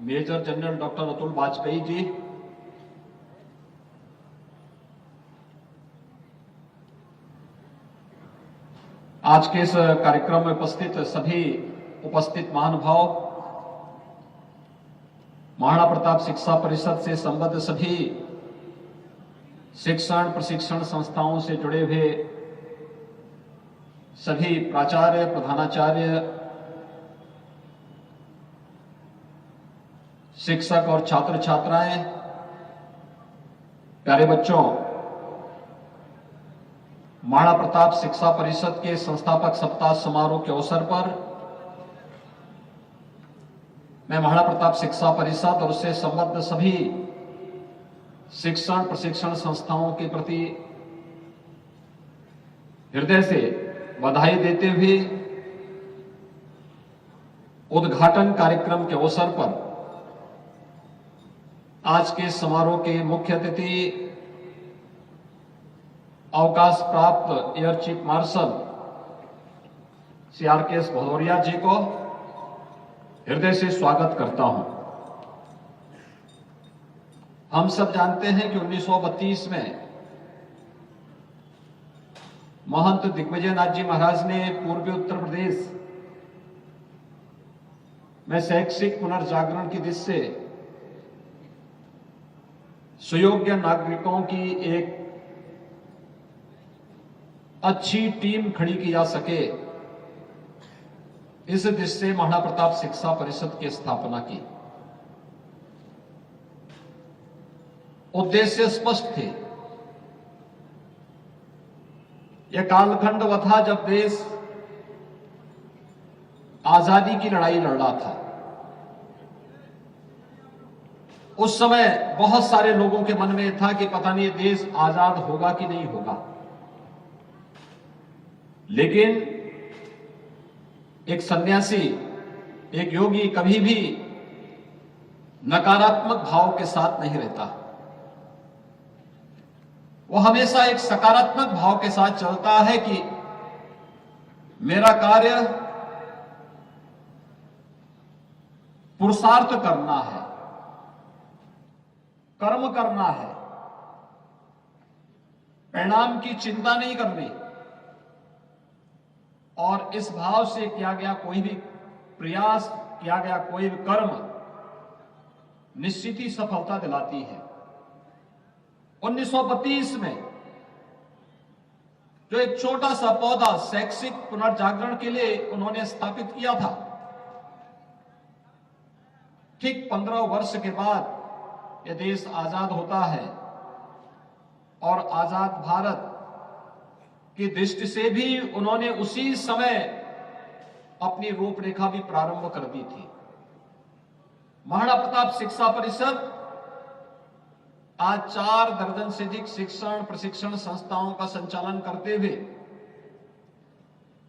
Major general doctor Atul Vajpayee ji, आज के इस कार्यक्रम में उपस्थित सभी उपस्थित महानुभाव, महाराणा प्रताप शिक्षा परिषद से संबद्ध सभी शिक्षण प्रशिक्षण संस्थाओं से जुड़े हुए सभी प्राचार्य, प्रधानाचार्य, शिक्षक और छात्र छात्राएं, प्यारे बच्चों, महाराणा प्रताप शिक्षा परिषद के संस्थापक सप्ताह समारोह के अवसर पर मैं महाराणा प्रताप शिक्षा परिषद और उससे संबद्ध सभी शिक्षण प्रशिक्षण संस्थाओं के प्रति हृदय से बधाई देते हुए उद्घाटन कार्यक्रम के अवसर पर आज के समारोह के मुख्य अतिथि अवकाश प्राप्त air chief marshal Shri RKS. Bhadauria ji को हृदय से स्वागत करता हूं। हम सब जानते हैं कि 1932 में महंत दिग्विजय नाथ जी महाराज ने पूर्वी उत्तर प्रदेश में शैक्षिक पुनर्जागरण की दिशा से सुयोग्य नागरिकों की एक अच्छी टीम खड़ी की जा सके, इस दिशा से महाराणा प्रताप शिक्षा परिषद की स्थापना की। उद्देश्य स्पष्ट थे। यह कालखंड वह था जब देश आजादी की लड़ाई लड़ रहा था। उस समय बहुत सारे लोगों के मन में था कि पता नहीं देश आजाद होगा कि नहीं होगा, लेकिन एक सन्यासी, एक योगी कभी भी नकारात्मक भाव के साथ नहीं रहता। वो हमेशा एक सकारात्मक भाव के साथ चलता है कि मेरा कार्य पुरुषार्थ करना है, कर्म करना है, परिणाम की चिंता नहीं करनी, और इस भाव से किया गया कोई भी प्रयास, किया गया कोई भी कर्म निश्चित ही सफलता दिलाती है। 1932 में जो एक छोटा सा पौधा शैक्षिक पुनर्जागरण के लिए उन्होंने स्थापित किया था, ठीक 15 वर्ष के बाद यह देश आजाद होता है और आजाद भारत की दृष्टि से भी उन्होंने उसी समय अपनी रूपरेखा भी प्रारंभ कर दी थी। महाराणा प्रताप शिक्षा परिषद आज 4 दर्जन से अधिक शिक्षण प्रशिक्षण संस्थाओं का संचालन करते हुए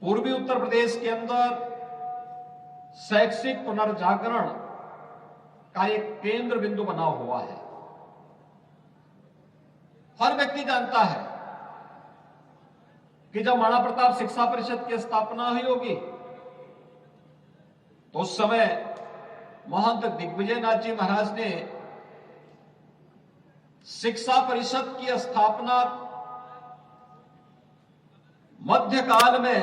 पूर्वी उत्तर प्रदेश के अंदर शैक्षिक पुनर्जागरण का एक केंद्र बिंदु बना हुआ है। हर व्यक्ति जानता है कि जब महाराणा प्रताप शिक्षा परिषद की स्थापना हुई होगी तो उस समय महंत दिग्विजय नाथ जी महाराज ने शिक्षा परिषद की स्थापना मध्यकाल में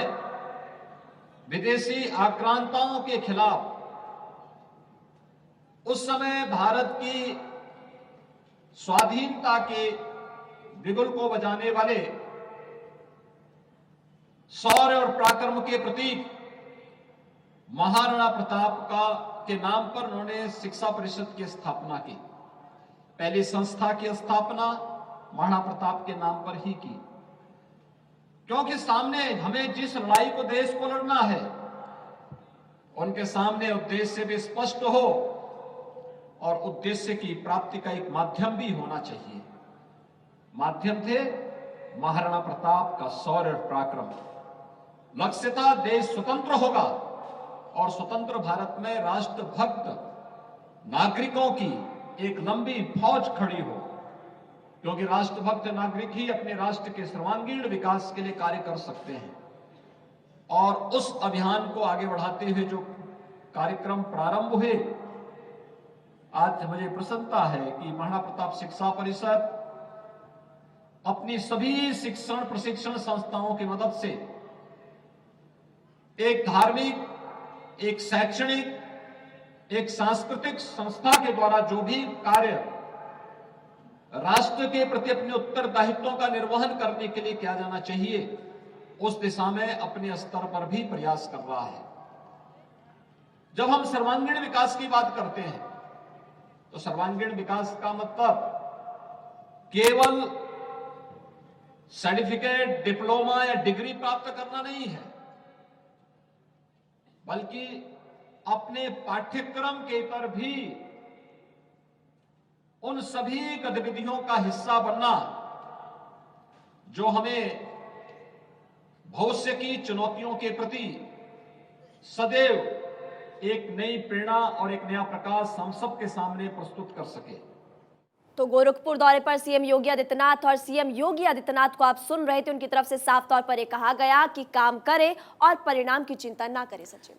विदेशी आक्रांताओं के खिलाफ, उस समय भारत की स्वाधीनता के बिगुल को बजाने वाले शौर्य और पराक्रम के प्रतीक महाराणा प्रताप के नाम पर उन्होंने शिक्षा परिषद की स्थापना की। पहली संस्था की स्थापना महाराणा प्रताप के नाम पर ही की, क्योंकि सामने हमें जिस लड़ाई को देश को लड़ना है उनके सामने उद्देश्य भी स्पष्ट हो और उद्देश्य की प्राप्ति का एक माध्यम भी होना चाहिए। माध्यम थे महाराणा प्रताप का शौर्य और पराक्रम। लक्ष्य था देश स्वतंत्र होगा और स्वतंत्र भारत में राष्ट्रभक्त नागरिकों की एक लंबी फौज खड़ी हो, क्योंकि राष्ट्रभक्त नागरिक ही अपने राष्ट्र के सर्वांगीण विकास के लिए कार्य कर सकते हैं। और उस अभियान को आगे बढ़ाते हुए जो कार्यक्रम प्रारंभ हुए आज मुझे प्रसन्नता है कि महाराणा प्रताप शिक्षा परिषद अपनी सभी शिक्षण प्रशिक्षण संस्थाओं की मदद से एक धार्मिक, एक शैक्षणिक, एक सांस्कृतिक संस्था के द्वारा जो भी कार्य राष्ट्र के प्रति अपने उत्तरदायित्वों का निर्वहन करने के लिए किया जाना चाहिए, उस दिशा में अपने स्तर पर भी प्रयास कर रहा है। जब हम सर्वांगीण विकास की बात करते हैं तो सर्वांगीण विकास का मतलब केवल सर्टिफिकेट, डिप्लोमा या डिग्री प्राप्त करना नहीं है, बल्कि अपने पाठ्यक्रम के पर भी उन सभी गतिविधियों का हिस्सा बनना जो हमें भविष्य की चुनौतियों के प्रति सदैव एक नई प्रेरणा और एक नया प्रकाश हम सबके सामने प्रस्तुत कर सके। तो गोरखपुर दौरे पर सीएम योगी आदित्यनाथ और सीएम योगी आदित्यनाथ को आप सुन रहे थे, उनकी तरफ से साफ तौर पर यह कहा गया कि काम करे और परिणाम की चिंता ना करे। सचिन।